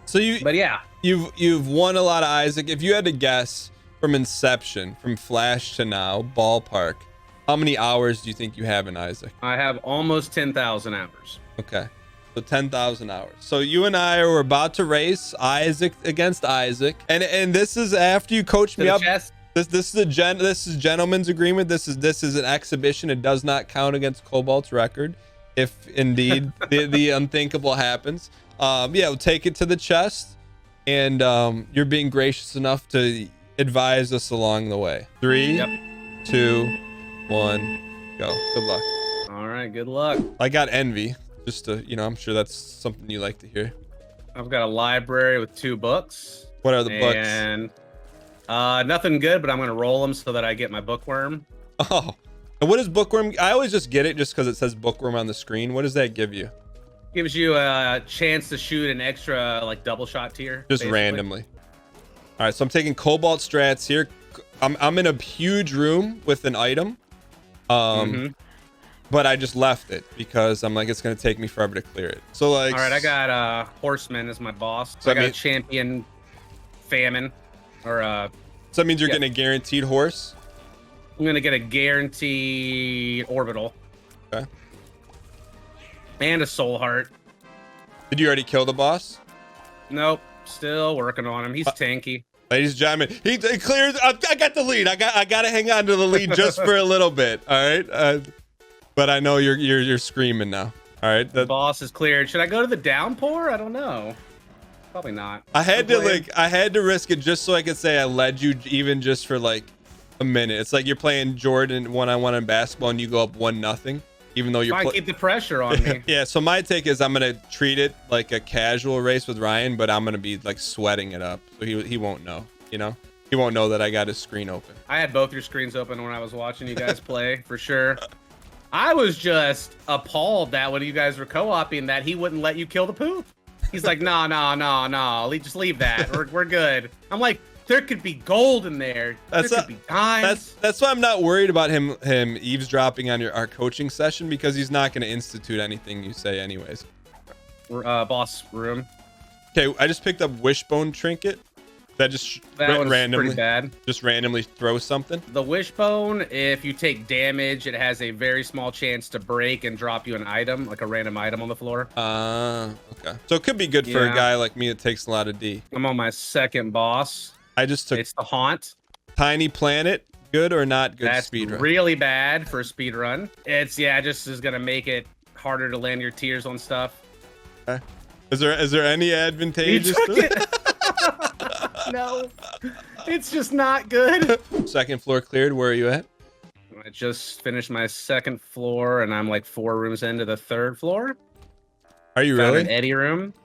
So But yeah, you've won a lot of Isaac. If you had to guess from inception, from Flash to now, ballpark, how many hours do you think you have in Isaac? I have almost 10,000 hours. Okay. So 10,000 hours. So you and I are about to race Isaac against Isaac, and this is after you coached me up. This is gentleman's agreement. This is an exhibition. It does not count against Cobalt's record, if indeed the unthinkable happens. Yeah, we'll take it to the chest, and you're being gracious enough to advise us along the way. 3, 2, 1, go. Good luck. All right, good luck. I got envy. Just to, I'm sure that's something you like to hear. I've got a library with 2 books. What are the books? And nothing good, but I'm gonna roll them so that I get my bookworm. Oh, and what is bookworm? I always just get it just because it says bookworm on the screen. What does that give you? Gives you a chance to shoot an extra like double shot tier. Just basically. randomly. All right, so I'm taking Cobalt strats here. I'm in a huge room with an item. But I just left it because I'm like, it's gonna take me forever to clear it. So like, all right, I got Horseman as my boss. So I got a champion famine, or so that means you're getting a guaranteed horse. I'm gonna get a guaranteed orbital. Okay. And a soul heart. Did you already kill the boss? Nope, still working on him. He's tanky. Ladies and gentlemen, he clears. I got the lead. I got to hang on to the lead just for a little bit. All right. But I know you're screaming now. All right. The boss is cleared. Should I go to the downpour? I don't know. Probably not. I had to risk it just so I could say I led you, even just for like a minute. It's like you're playing Jordan one-on-one in basketball and you go up 1-0, even though you're trying to keep the pressure on me. Yeah. So my take is I'm gonna treat it like a casual race with Ryan, but I'm gonna be like sweating it up, so he won't know. He won't know that I got his screen open. I had both your screens open when I was watching you guys play for sure. I was just appalled that when you guys were co-oping that he wouldn't let you kill the poop. He's like, no, just leave that. We're good. I'm like, there could be gold in there. There could be dimes. That's why I'm not worried about him eavesdropping on our coaching session, because he's not going to institute anything you say anyways. Boss room. Okay, I just picked up Wishbone Trinket. That one's randomly pretty bad. Just randomly throw something. The Wishbone, if you take damage, it has a very small chance to break and drop you an item, like a random item on the floor. Okay. So it could be good for a guy like me that takes a lot of D. I'm on my second boss. I just took. It's the Haunt. Tiny Planet. Good or not good? That's speedrun. Really bad for a speedrun. It's just is gonna make it harder to land your tiers on stuff. Okay. Is there any advantageous? No, it's just not good. Second floor cleared. Where are you at? I just finished my second floor, and I'm like 4 rooms into the 3rd floor. Are you Found really? an Eddie room.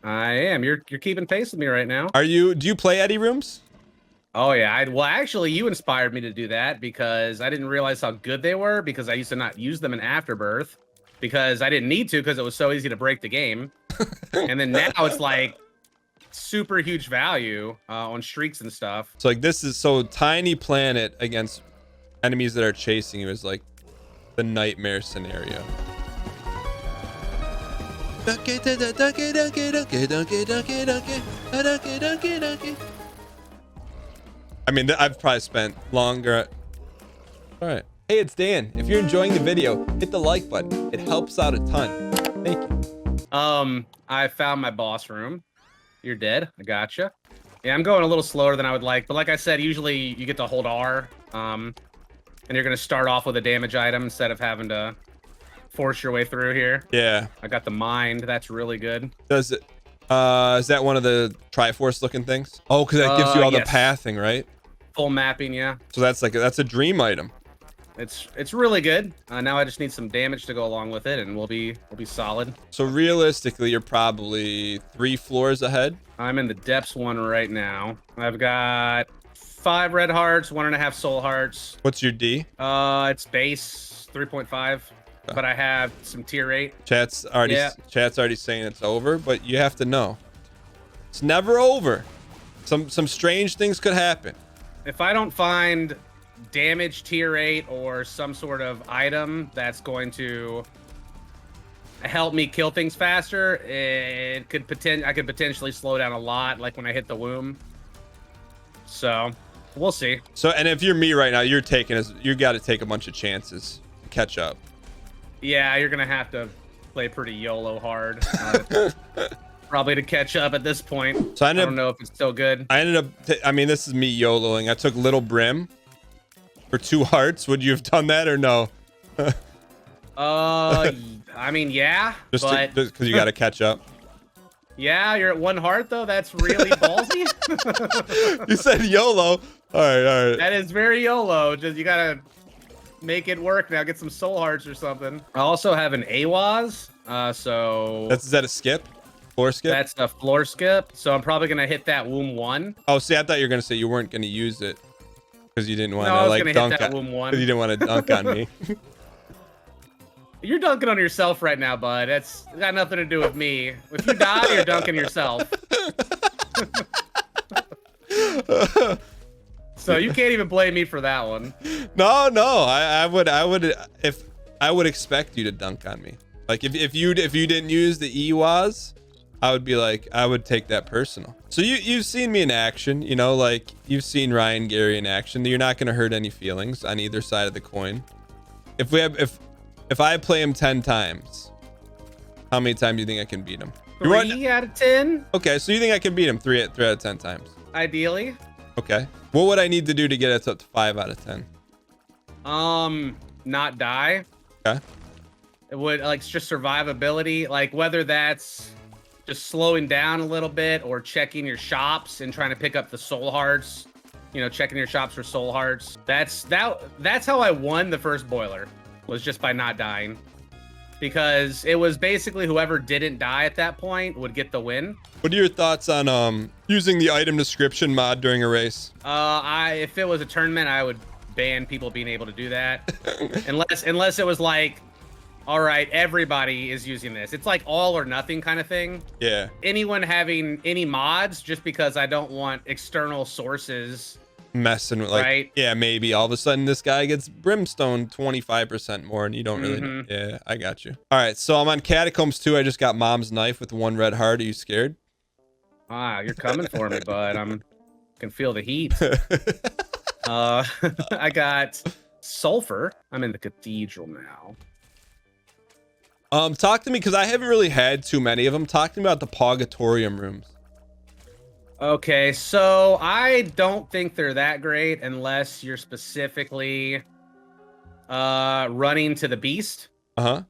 I am. You're keeping pace with me right now. Do you play Eddie rooms? Oh yeah. Well, actually, you inspired me to do that because I didn't realize how good they were, because I used to not use them in Afterbirth because I didn't need to, because it was so easy to break the game. And then now it's like super huge value on streaks and stuff. So like this is so Tiny Planet against enemies that are chasing you is like the nightmare scenario. I mean, I've probably spent longer. All right. Hey, it's Dan. If you're enjoying the video, hit the like button. It helps out a ton. Thank you. I found my boss room. You're dead. I gotcha. Yeah, I'm going a little slower than I would like, but like I said, usually you get to hold R, and you're gonna start off with a damage item instead of having to force your way through here. Yeah. I got the Mind. That's really good. Does it? Is that one of the Triforce looking things? Oh, because that gives you all the pathing, right? Full mapping, yeah. So that's a dream item. It's really good. Now I just need some damage to go along with it, and we'll be solid. So realistically, you're probably 3 floors ahead. I'm in the depths one right now. I've got 5 red hearts, 1.5 soul hearts. What's your D? It's base 3.5, but I have some tier 8. Chat's already saying it's over, but you have to know it's never over. Some strange things could happen. If I don't find damage tier 8 or some sort of item that's going to help me kill things faster, I could potentially slow down a lot, like when I hit the womb. So we'll see. So, and if you're me right now, you got to take a bunch of chances to catch up. Yeah, you're gonna have to play pretty YOLO hard, probably to catch up at this point. So I don't know if it's still good. I ended up. I mean, this is me YOLOing. I took Little Brim for 2 hearts. Would you have done that or no? I mean, yeah, just because you got to catch up. Yeah, you're at 1 heart though. That's really ballsy. You said YOLO. All right. That is very YOLO. Just you gotta make it work now. Get some soul hearts or something. I also have an AWAS. So is that a skip? Floor skip? That's a floor skip. So I'm probably gonna hit that womb 1. Oh, see, I thought you were gonna say you weren't gonna use it because you didn't want to like dunk that womb 1. You didn't want to dunk on me. You're dunking on yourself right now, bud. That's got nothing to do with me. If you die, you're dunking yourself. So you can't even blame me for that one. No. I would expect you to dunk on me. Like if you didn't use the EWAS, I would be like, I would take that personal. So you've seen me in action, you know, like you've seen Ryan Gary in action. You're not gonna hurt any feelings on either side of the coin. If I play him 10 times, how many times do you think I can beat him? 3 out of 10. Okay, so you think I can beat him 3 out of 10 times? Ideally. Okay. What would I need to do to get it up to 5 out of 10? Not die. Okay. It would like just survivability, like whether that's just slowing down a little bit or checking your shops and trying to pick up the soul hearts. You know, checking your shops for soul hearts. That's how I won the first boiler. Was just by not dying, because it was basically whoever didn't die at that point would get the win. What are your thoughts on using the item description mod during a race? If it was a tournament, I would ban people being able to do that, unless it was like, all right, everybody is using this. It's like all or nothing kind of thing. Yeah. Anyone having any mods, just because I don't want external sources messing with, like, right? Yeah, maybe all of a sudden this guy gets brimstone 25% more and you don't really know. Yeah, I got you. All right, so I'm on Catacombs 2. I just got Mom's Knife with 1 red heart. Are you scared? You're coming for me, bud. Can feel the heat. I got Sulfur. I'm in the Cathedral now. Talk to me, because I haven't really had too many of them. Talk to me about the Purgatorium rooms. Okay, so I don't think they're that great unless you're specifically running to the beast. Uh-huh.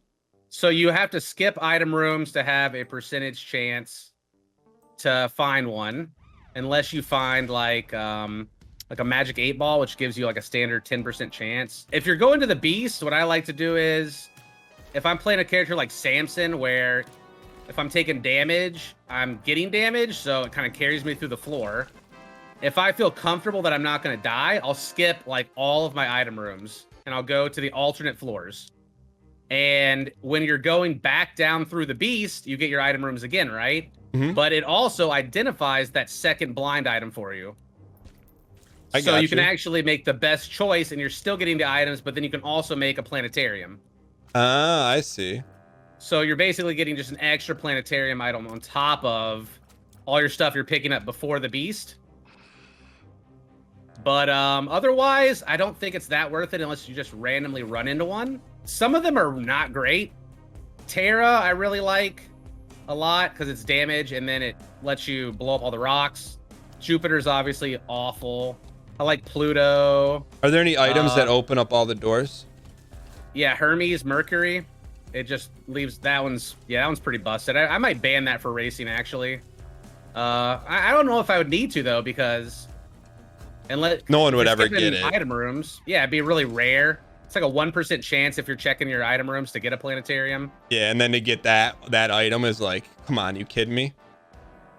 So you have to skip item rooms to have a percentage chance to find one, unless you find like a magic 8-ball, which gives you like a standard 10% chance. If you're going to the beast, what I like to do is, if I'm playing a character like Samson, where if I'm taking damage, I'm getting damage, so it kind of carries me through the floor. If I feel comfortable that I'm not going to die, I'll skip like all of my item rooms and I'll go to the alternate floors. And when you're going back down through the beast, you get your item rooms again, right? Mm-hmm. But it also identifies that second blind item for you. So you can actually make the best choice and you're still getting the items, but then you can also make a planetarium. Ah, I see. So you're basically getting just an extra planetarium item on top of all your stuff you're picking up before the beast. But otherwise, I don't think it's that worth it unless you just randomly run into one. Some of them are not great. Terra, I really like a lot because it's damage and then it lets you blow up all the rocks. Jupiter's obviously awful. I like Pluto. Are there any items that open up all the doors? Yeah, Hermes, Mercury. It just leaves that one's pretty busted. I might ban that for racing actually. I don't know if I would need to though, because unless no one would ever get it. Item rooms, yeah, it'd be really rare. It's like a 1% chance if you're checking your item rooms to get a planetarium. Yeah, and then to get that item is like, come on, you kidding me?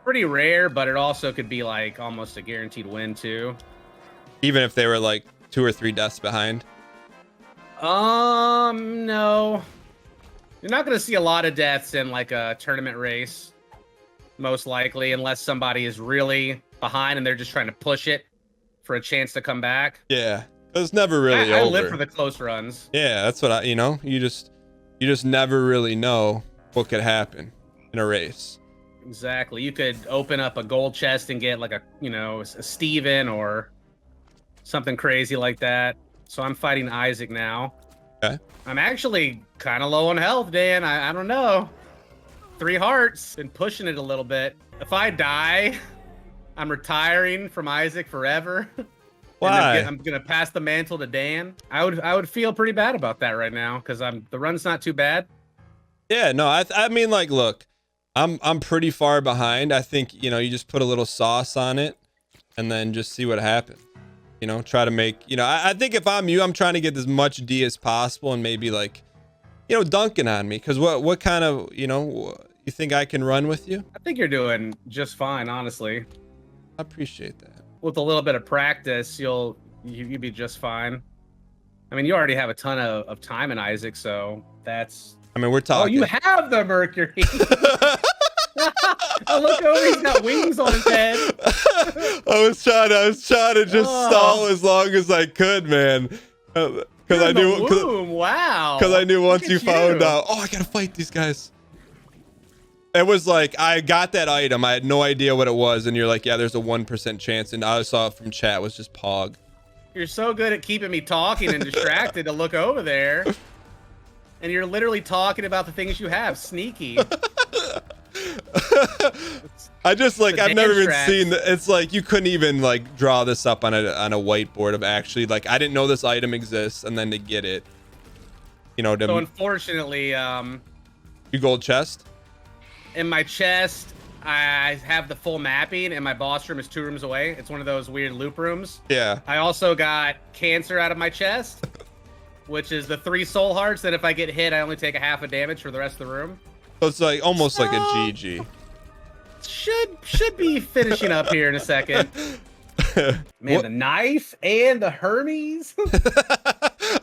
Pretty rare, but it also could be like almost a guaranteed win too. Even if they were like 2 or 3 deaths behind. No. You're not going to see a lot of deaths in like a tournament race, most likely, unless somebody is really behind and they're just trying to push it for a chance to come back. Yeah, it's never really over. I live for the close runs. Yeah, that's what you just never really know what could happen in a race. Exactly. You could open up a gold chest and get like a Steven or something crazy like that. So I'm fighting Isaac now. Okay. I'm actually kind of low on health, Dan. I don't know. 3 hearts. Been pushing it a little bit. If I die, I'm retiring from Isaac forever. Why? I'm gonna pass the mantle to Dan. I would feel pretty bad about that right now because the run's not too bad. Yeah, no, I mean, like, look, I'm pretty far behind. I think, you just put a little sauce on it and then just see what happens. Try to make, I think if I'm you, I'm trying to get as much D as possible and maybe like, dunking on me. Cause what kind of, you think I can run with you? I think you're doing just fine, honestly. I appreciate that. With a little bit of practice, you'll be just fine. I mean, you already have a ton of time in Isaac, so that's... I mean, we're talking... Oh, you have the Mercury! Oh, look over, he's got wings on his head. I was trying to just stall as long as I could, man. Because I knew... Wow! Because I knew once you found out, I gotta fight these guys. It was like, I got that item. I had no idea what it was. And you're like, yeah, there's a 1% chance. And I saw it from chat was just Pog. You're so good at keeping me talking and distracted to look over there. And you're literally talking about the things you have. Sneaky. I just like, I've never even seen, it's like, you couldn't even like draw this up on a whiteboard of actually like, I didn't know this item exists. And then to get it, So unfortunately, you gold chest? In my chest, I have the full mapping, and my boss room is 2 rooms away. It's one of those weird loop rooms. Yeah. I also got cancer out of my chest, which is the 3 soul hearts that if I get hit, I only take a half a damage for the rest of the room. So it's like almost like a GG. Should be finishing up here in a second. Man, the knife and the Hermes.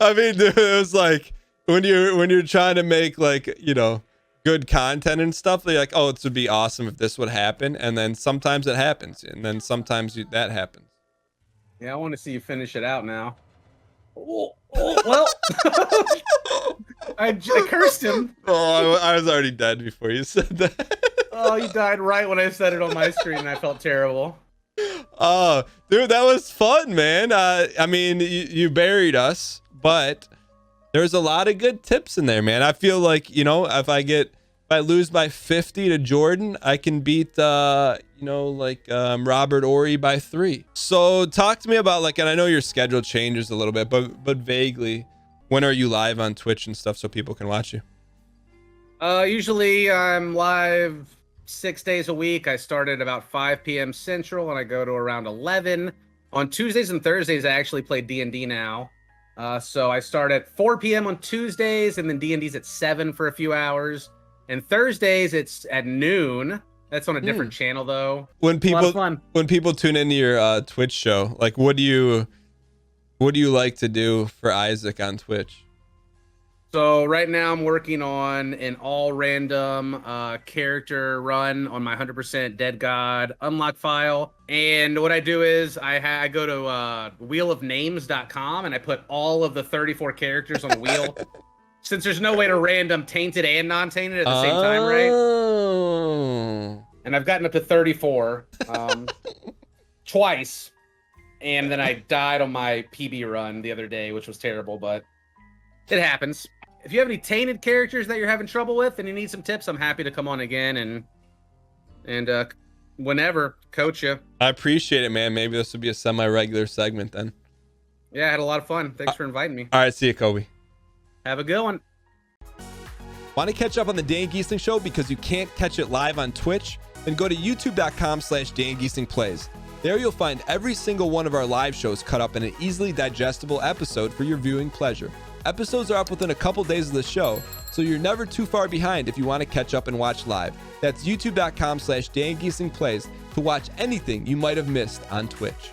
I mean, dude, it was like when you're trying to make like, good content and stuff, they're like, oh, this would be awesome if this would happen, and then sometimes it happens, and then sometimes that happens. Yeah, I want to see you finish it out now. Well, I cursed him. Oh, I was already dead before you said that. Oh, you died right when I said it on my screen, and I felt terrible. Oh, dude, that was fun, man. I mean, you buried us, but there's a lot of good tips in there, man. I feel like, if I lose by 50 to Jordan, I can beat, Robert Ory by 3. So talk to me about and I know your schedule changes a little bit, but vaguely, when are you live on Twitch and stuff so people can watch you? Usually I'm live 6 days a week. I start at about 5 p.m. Central and I go to around 11. On Tuesdays and Thursdays, I actually play D&D now. So I start at 4 p.m. on Tuesdays, and then D&D's at 7 for a few hours. And Thursdays, it's at noon. That's on a different channel, though. When people tune into your Twitch show, like, what do you like to do for Isaac on Twitch? So right now I'm working on an all random character run on my 100% Dead God unlock file. And what I do is I go to wheelofnames.com and I put all of the 34 characters on the wheel. Since there's no way to random tainted and non-tainted at the same time, right? And I've gotten up to 34 twice. And then I died on my PB run the other day, which was terrible, but it happens. If you have any tainted characters that you're having trouble with and you need some tips, I'm happy to come on again and whenever coach you. I appreciate it, man. Maybe this will be a semi-regular segment then. Yeah, I had a lot of fun. Thanks for inviting me. All right, see you, Kobe. Have a good one. Want to catch up on the Dan Gheesling Show because you can't catch it live on Twitch? Then go to youtube.com/Dan Gheesling Plays. There you'll find every single one of our live shows cut up in an easily digestible episode for your viewing pleasure. Episodes are up within a couple days of the show, so you're never too far behind if you want to catch up and watch live. That's youtube.com/Dan Gheesling Plays to watch anything you might have missed on Twitch.